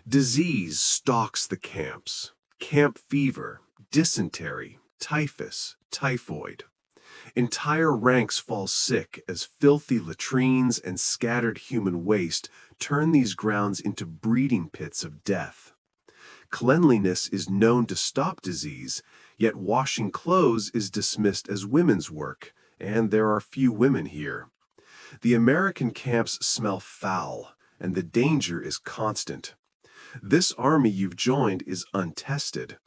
Disease stalks the camps. Camp fever, dysentery, typhus, typhoid. Entire ranks fall sick as filthy latrines and scattered human waste turn these grounds into breeding pits of death. Cleanliness is known to stop disease, yet washing clothes is dismissed as women's work, and there are few women here. The American camps smell foul, and the danger is constant. This army you've joined is untested.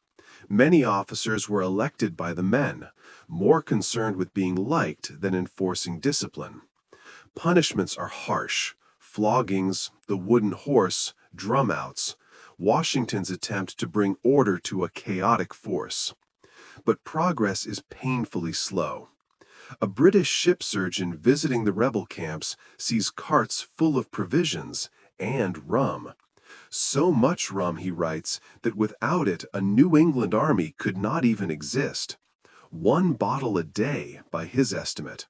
Many officers were elected by the men, more concerned with being liked than enforcing discipline. Punishments are harsh: floggings, the wooden horse, drumouts, Washington's attempt to bring order to a chaotic force. But progress is painfully slow. A British ship surgeon visiting the rebel camps sees carts full of provisions and rum. So much rum, he writes, that without it a New England army could not even exist. 1 bottle a day, by his estimate.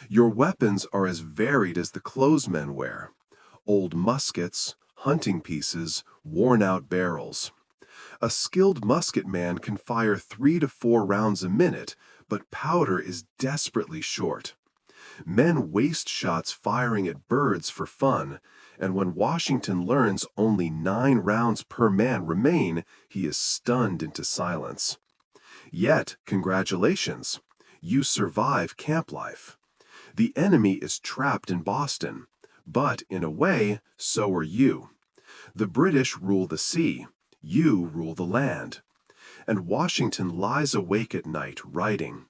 Your weapons are as varied as the clothes men wear: old muskets, hunting pieces, worn-out barrels. A skilled musket man can fire 3 to 4 rounds a minute, but powder is desperately short. Men waste shots firing at birds for fun, and when Washington learns only 9 rounds per man remain, he is stunned into silence. Yet, congratulations, you survive camp life. The enemy is trapped in Boston, but in a way, so are you. The British rule the sea, you rule the land. And Washington lies awake at night writing.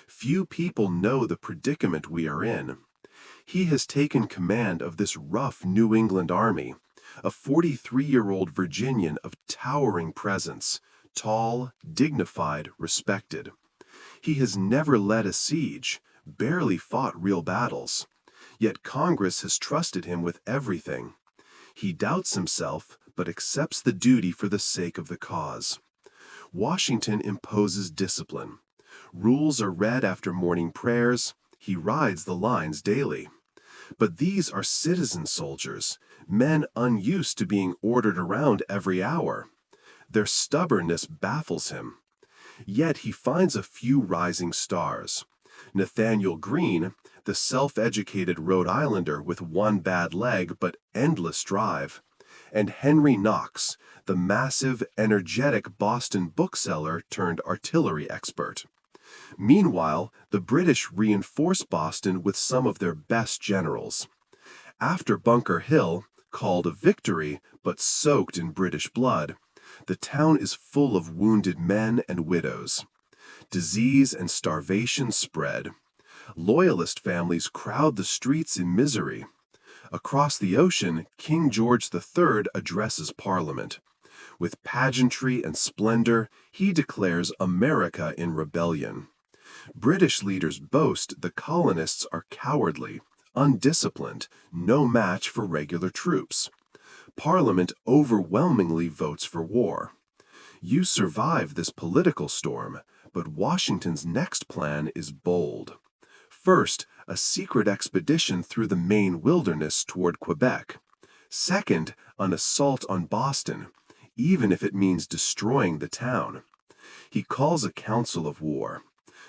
Few people know the predicament we are in. He has taken command of this rough New England army, a 43-year-old Virginian of towering presence, tall, dignified, respected. He has never led a siege, barely fought real battles. Yet Congress has trusted him with everything. He doubts himself, but accepts the duty for the sake of the cause. Washington imposes discipline. Rules are read after morning prayers. He rides the lines daily. But these are citizen soldiers, men unused to being ordered around every hour. Their stubbornness baffles him. Yet he finds a few rising stars. Nathaniel Greene, the self-educated Rhode Islander with 1 bad leg but endless drive, and Henry Knox, the massive, energetic Boston bookseller turned artillery expert. Meanwhile, the British reinforce Boston with some of their best generals. After Bunker Hill, called a victory but soaked in British blood, the town is full of wounded men and widows. Disease and starvation spread. Loyalist families crowd the streets in misery. Across the ocean, King George III addresses Parliament. With pageantry and splendor, he declares America in rebellion. British leaders boast the colonists are cowardly, undisciplined, no match for regular troops. Parliament overwhelmingly votes for war. You survive this political storm, but Washington's next plan is bold. First, a secret expedition through the Maine wilderness toward Quebec. Second, an assault on Boston, even if it means destroying the town. He calls a council of war.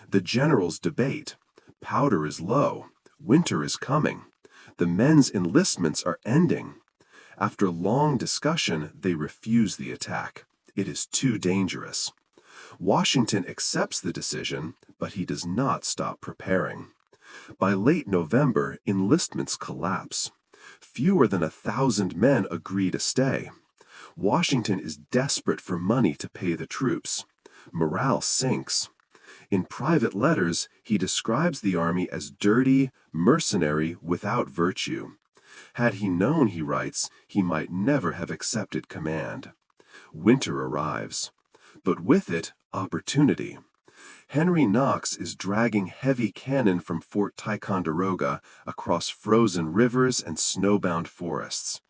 The generals debate. Powder is low. Winter is coming. The men's enlistments are ending. After long discussion, they refuse the attack. It is too dangerous. Washington accepts the decision, but he does not stop preparing. By late November, enlistments collapse. Fewer than 1,000 men agree to stay. Washington is desperate for money to pay the troops. Morale sinks. In private letters, he describes the army as dirty, mercenary, without virtue. Had he known, he writes, he might never have accepted command. Winter arrives. But with it, opportunity. Henry Knox is dragging heavy cannon from Fort Ticonderoga across frozen rivers and snowbound forests.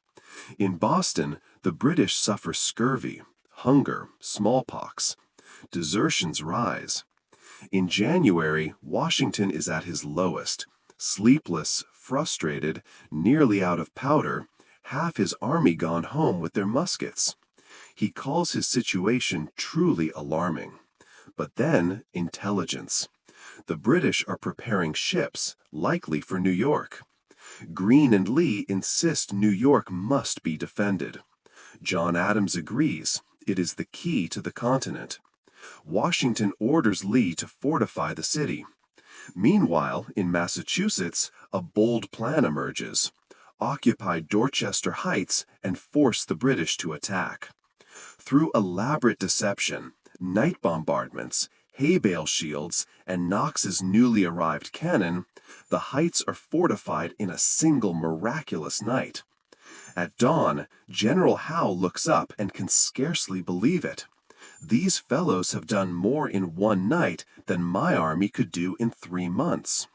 In Boston, the British suffer scurvy, hunger, smallpox. Desertions rise. In January, Washington is at his lowest, sleepless, frustrated, nearly out of powder, half his army gone home with their muskets. He calls his situation truly alarming. But then, intelligence. The British are preparing ships, likely for New York. Greene and Lee insist New York must be defended. John Adams agrees it is the key to the continent. Washington orders Lee to fortify the city. Meanwhile, in Massachusetts, a bold plan emerges: occupy Dorchester Heights and force the British to attack. Through elaborate deception, night bombardments, hay bale shields, and Knox's newly arrived cannon, the heights are fortified in a single miraculous night. At dawn, General Howe looks up and can scarcely believe it. These fellows have done more in one night than my army could do in 3 months.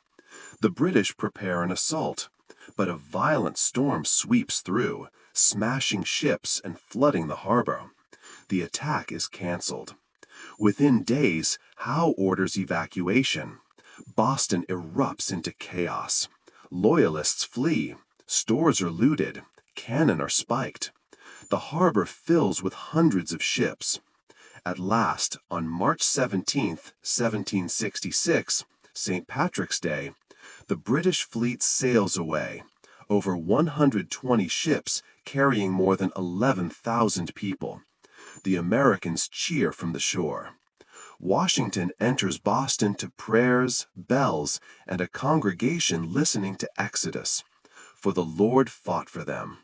The British prepare an assault, but a violent storm sweeps through, smashing ships and flooding the harbor. The attack is canceled. Within days, Howe orders evacuation. Boston erupts into chaos. Loyalists flee, stores are looted, cannon are spiked. The harbor fills with hundreds of ships. At last, on March 17, 1766, St. Patrick's Day, the British fleet sails away, over 120 ships carrying more than 11,000 people. The Americans cheer from the shore. Washington enters Boston to prayers, bells, and a congregation listening to Exodus, for the Lord fought for them.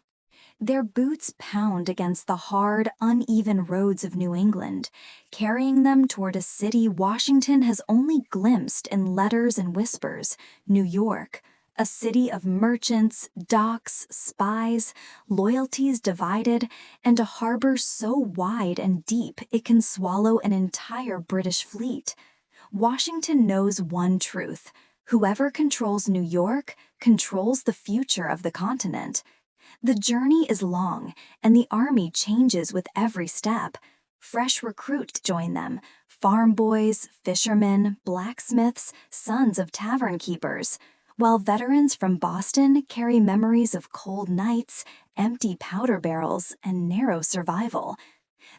Their boots pound against the hard, uneven roads of New England, carrying them toward a city Washington has only glimpsed in letters and whispers: New York, a city of merchants, docks, spies, loyalties divided, and a harbor so wide and deep it can swallow an entire British fleet. Washington knows one truth: whoever controls New York controls the future of the continent. The journey is long, and the army changes with every step. Fresh recruits join them: farm boys, fishermen, blacksmiths, sons of tavern keepers, while veterans from Boston carry memories of cold nights, empty powder barrels, and narrow survival.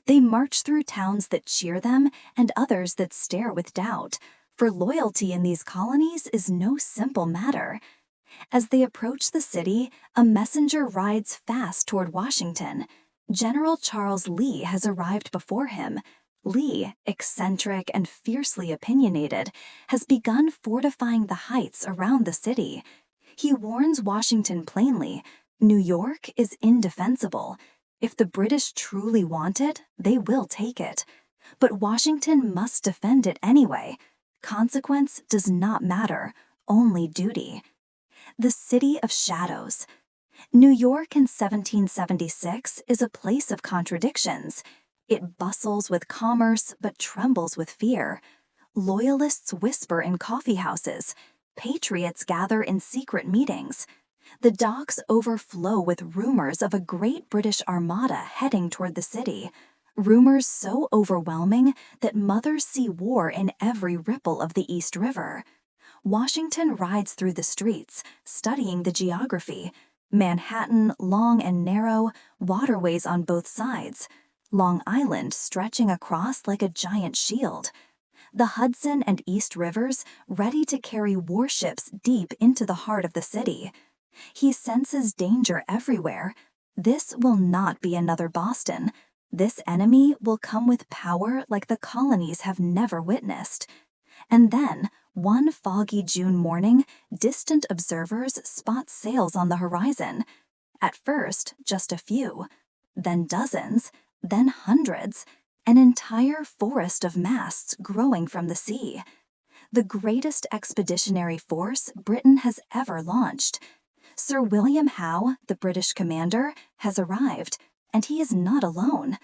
They march through towns that cheer them and others that stare with doubt, for loyalty in these colonies is no simple matter. As they approach the city, a messenger rides fast toward Washington. General Charles Lee has arrived before him. Lee, eccentric and fiercely opinionated, has begun fortifying the heights around the city. He warns Washington plainly: New York is indefensible. If the British truly want it, they will take it. But Washington must defend it anyway. Consequence does not matter, only duty. The City of Shadows. New York in 1776 is a place of contradictions. It bustles with commerce but trembles with fear. Loyalists whisper in coffee houses. Patriots gather in secret meetings. The docks overflow with rumors of a great British armada heading toward the city. Rumors so overwhelming that mothers see war in every ripple of the East River. Washington rides through the streets, studying the geography. Manhattan, long and narrow, waterways on both sides. Long Island stretching across like a giant shield. The Hudson and East Rivers ready to carry warships deep into the heart of the city. He senses danger everywhere. This will not be another Boston. This enemy will come with power like the colonies have never witnessed. And then, one foggy June morning, distant observers spot sails on the horizon. At first, just a few, then dozens, then hundreds, an entire forest of masts growing from the sea. The greatest expeditionary force Britain has ever launched. Sir William Howe, the British commander, has arrived, and he is not alone.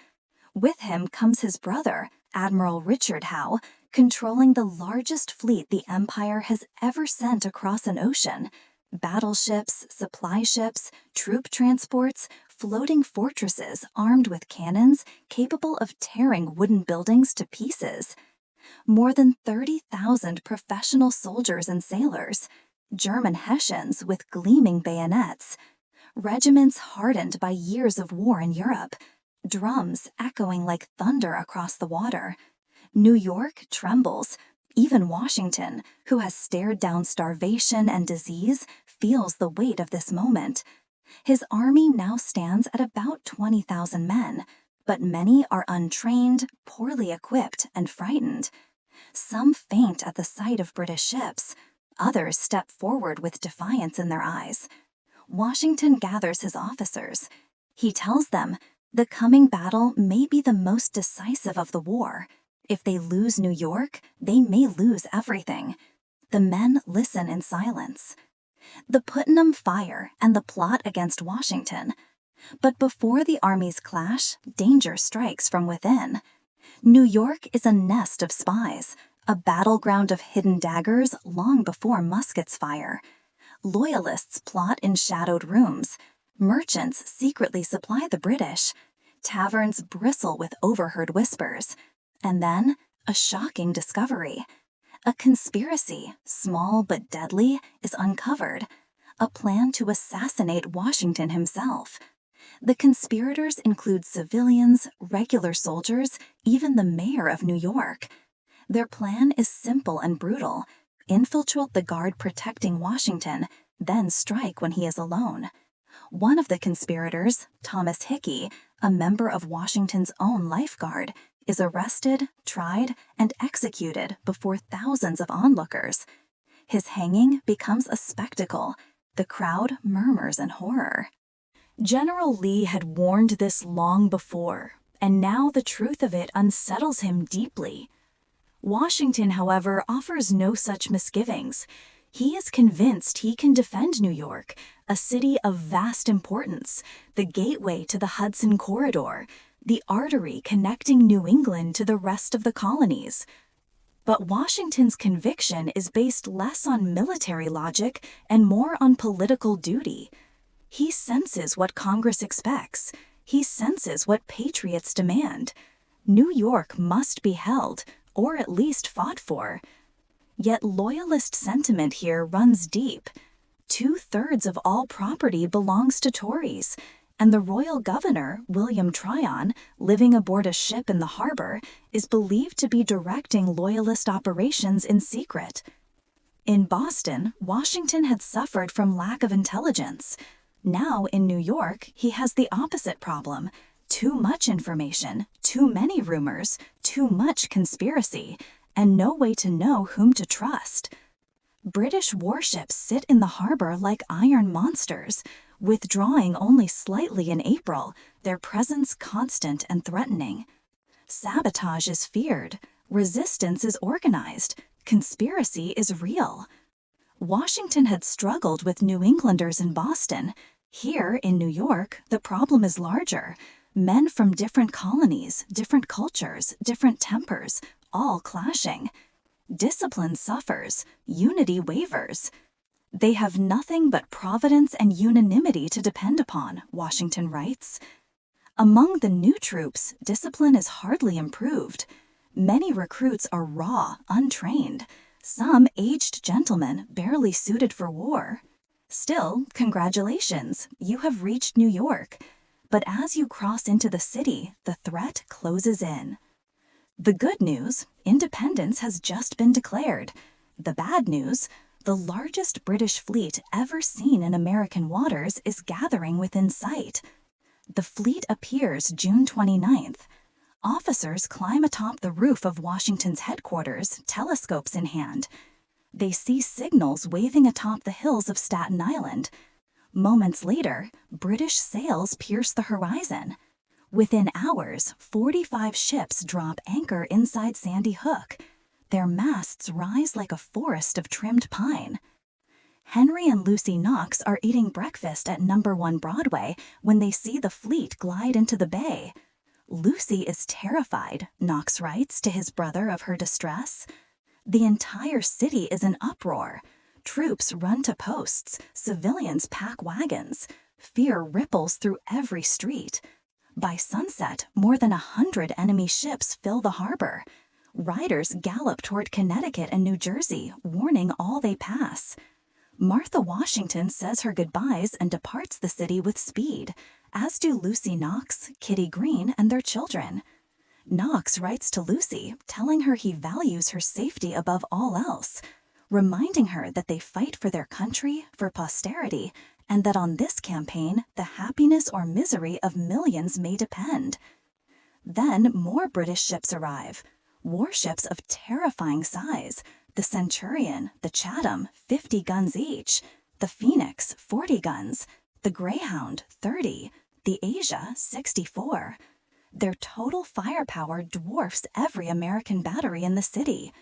With him comes his brother, Admiral Richard Howe, controlling the largest fleet the Empire has ever sent across an ocean. Battleships, supply ships, troop transports, floating fortresses armed with cannons capable of tearing wooden buildings to pieces. More than 30,000 professional soldiers and sailors. German Hessians with gleaming bayonets. Regiments hardened by years of war in Europe, drums echoing like thunder across the water. New York trembles. Even Washington, who has stared down starvation and disease, feels the weight of this moment. His army now stands at about 20,000 men, but many are untrained, poorly equipped, and frightened. Some faint at the sight of British ships. Others step forward with defiance in their eyes. Washington gathers his officers. He tells them the coming battle may be the most decisive of the war. If they lose New York, they may lose everything. The men listen in silence. The Putnam Fire and the plot against Washington. But before the armies clash, danger strikes from within. New York is a nest of spies, a battleground of hidden daggers long before muskets fire. Loyalists plot in shadowed rooms. Merchants secretly supply the British. Taverns bristle with overheard whispers. And then, a shocking discovery. A conspiracy, small but deadly, is uncovered. A plan to assassinate Washington himself. The conspirators include civilians, regular soldiers, even the mayor of New York. Their plan is simple and brutal. Infiltrate the guard protecting Washington, then strike when he is alone. One of the conspirators, Thomas Hickey, a member of Washington's own lifeguard, is arrested, tried, and executed before thousands of onlookers. His hanging becomes a spectacle. The crowd murmurs in horror. General Lee had warned this long before, and now the truth of it unsettles him deeply. Washington, however, offers no such misgivings. He is convinced he can defend New York, a city of vast importance, the gateway to the Hudson Corridor, the artery connecting New England to the rest of the colonies. But Washington's conviction is based less on military logic and more on political duty. He senses what Congress expects. He senses what patriots demand. New York must be held, or at least fought for. Yet loyalist sentiment here runs deep. 2/3 of all property belongs to Tories, and the royal governor, William Tryon, living aboard a ship in the harbor, is believed to be directing loyalist operations in secret. In Boston, Washington had suffered from lack of intelligence. Now in New York, he has the opposite problem. Too much information, too many rumors, too much conspiracy, and no way to know whom to trust. British warships sit in the harbor like iron monsters, withdrawing only slightly in April, their presence constant and threatening. Sabotage is feared, resistance is organized, conspiracy is real. Washington had struggled with New Englanders in Boston. Here in New York, the problem is larger. Men from different colonies, different cultures, different tempers, all clashing. Discipline suffers, unity wavers. They have nothing but providence and unanimity to depend upon, Washington writes. Among the new troops, discipline is hardly improved. Many recruits are raw, untrained. Some aged gentlemen barely suited for war. Still, congratulations, you have reached New York. But as you cross into the city, the threat closes in. The good news, independence has just been declared. The bad news, the largest British fleet ever seen in American waters is gathering within sight. The fleet appears June 29th. Officers climb atop the roof of Washington's headquarters, telescopes in hand. They see signals waving atop the hills of Staten Island. Moments later, British sails pierce the horizon. Within hours, 45 ships drop anchor inside Sandy Hook. Their masts rise like a forest of trimmed pine. Henry and Lucy Knox are eating breakfast at No. 1 Broadway when they see the fleet glide into the bay. Lucy is terrified, Knox writes to his brother of her distress. The entire city is in uproar. Troops run to posts, civilians pack wagons. Fear ripples through every street. By sunset, more than 100 enemy ships fill the harbor. Riders gallop toward Connecticut and New Jersey, warning all they pass. Martha Washington says her goodbyes and departs the city with speed, as do Lucy Knox, Kitty Green, and their children. Knox writes to Lucy, telling her he values her safety above all else, reminding her that they fight for their country, for posterity, and that on this campaign, the happiness or misery of millions may depend. Then more British ships arrive, warships of terrifying size, the Centurion, the Chatham, 50 guns each, the Phoenix, 40 guns, the Greyhound, 30, the Asia, 64. Their total firepower dwarfs every American battery in the city.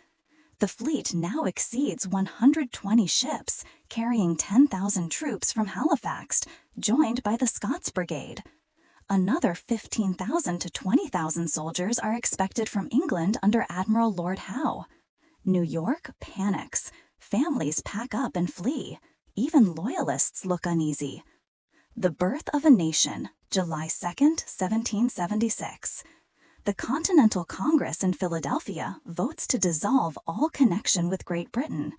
The fleet now exceeds 120 ships, carrying 10,000 troops from Halifax, joined by the Scots Brigade. Another 15,000 to 20,000 soldiers are expected from England under Admiral Lord Howe. New York panics. Families pack up and flee. Even loyalists look uneasy. The Birth of a Nation, July 2, 1776. The Continental Congress in Philadelphia votes to dissolve all connection with Great Britain.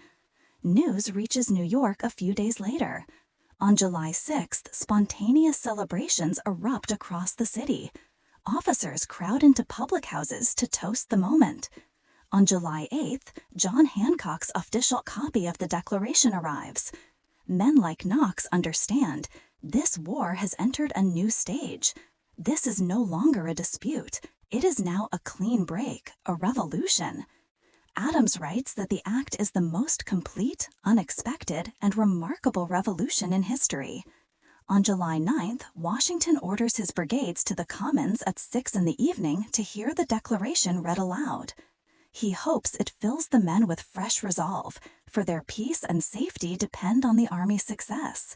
News reaches New York a few days later. On July 6th, spontaneous celebrations erupt across the city. Officers crowd into public houses to toast the moment. On July 8th, John Hancock's official copy of the Declaration arrives. Men like Knox understand this war has entered a new stage. This is no longer a dispute. It is now a clean break, a revolution. Adams writes that the act is the most complete, unexpected, and remarkable revolution in history. On July 9th, Washington orders his brigades to the Commons at 6 in the evening to hear the Declaration read aloud. He hopes it fills the men with fresh resolve, for their peace and safety depend on the Army's success.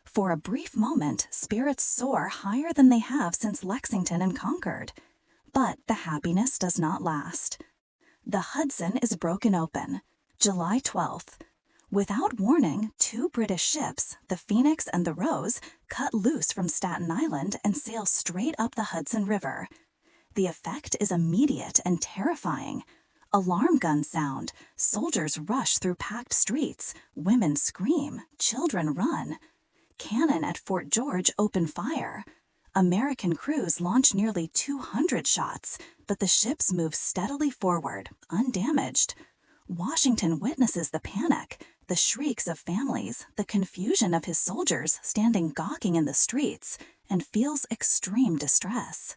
For a brief moment, spirits soar higher than they have since Lexington and Concord. But the happiness does not last. The Hudson is broken open, July 12th. Without warning, 2 British ships, the Phoenix and the Rose, cut loose from Staten Island and sail straight up the Hudson River. The effect is immediate and terrifying. Alarm guns sound, soldiers rush through packed streets, women scream, children run. Cannon at Fort George open fire. American crews launch nearly 200 shots, but the ships move steadily forward, undamaged. Washington witnesses the panic, the shrieks of families, the confusion of his soldiers standing gawking in the streets, and feels extreme distress.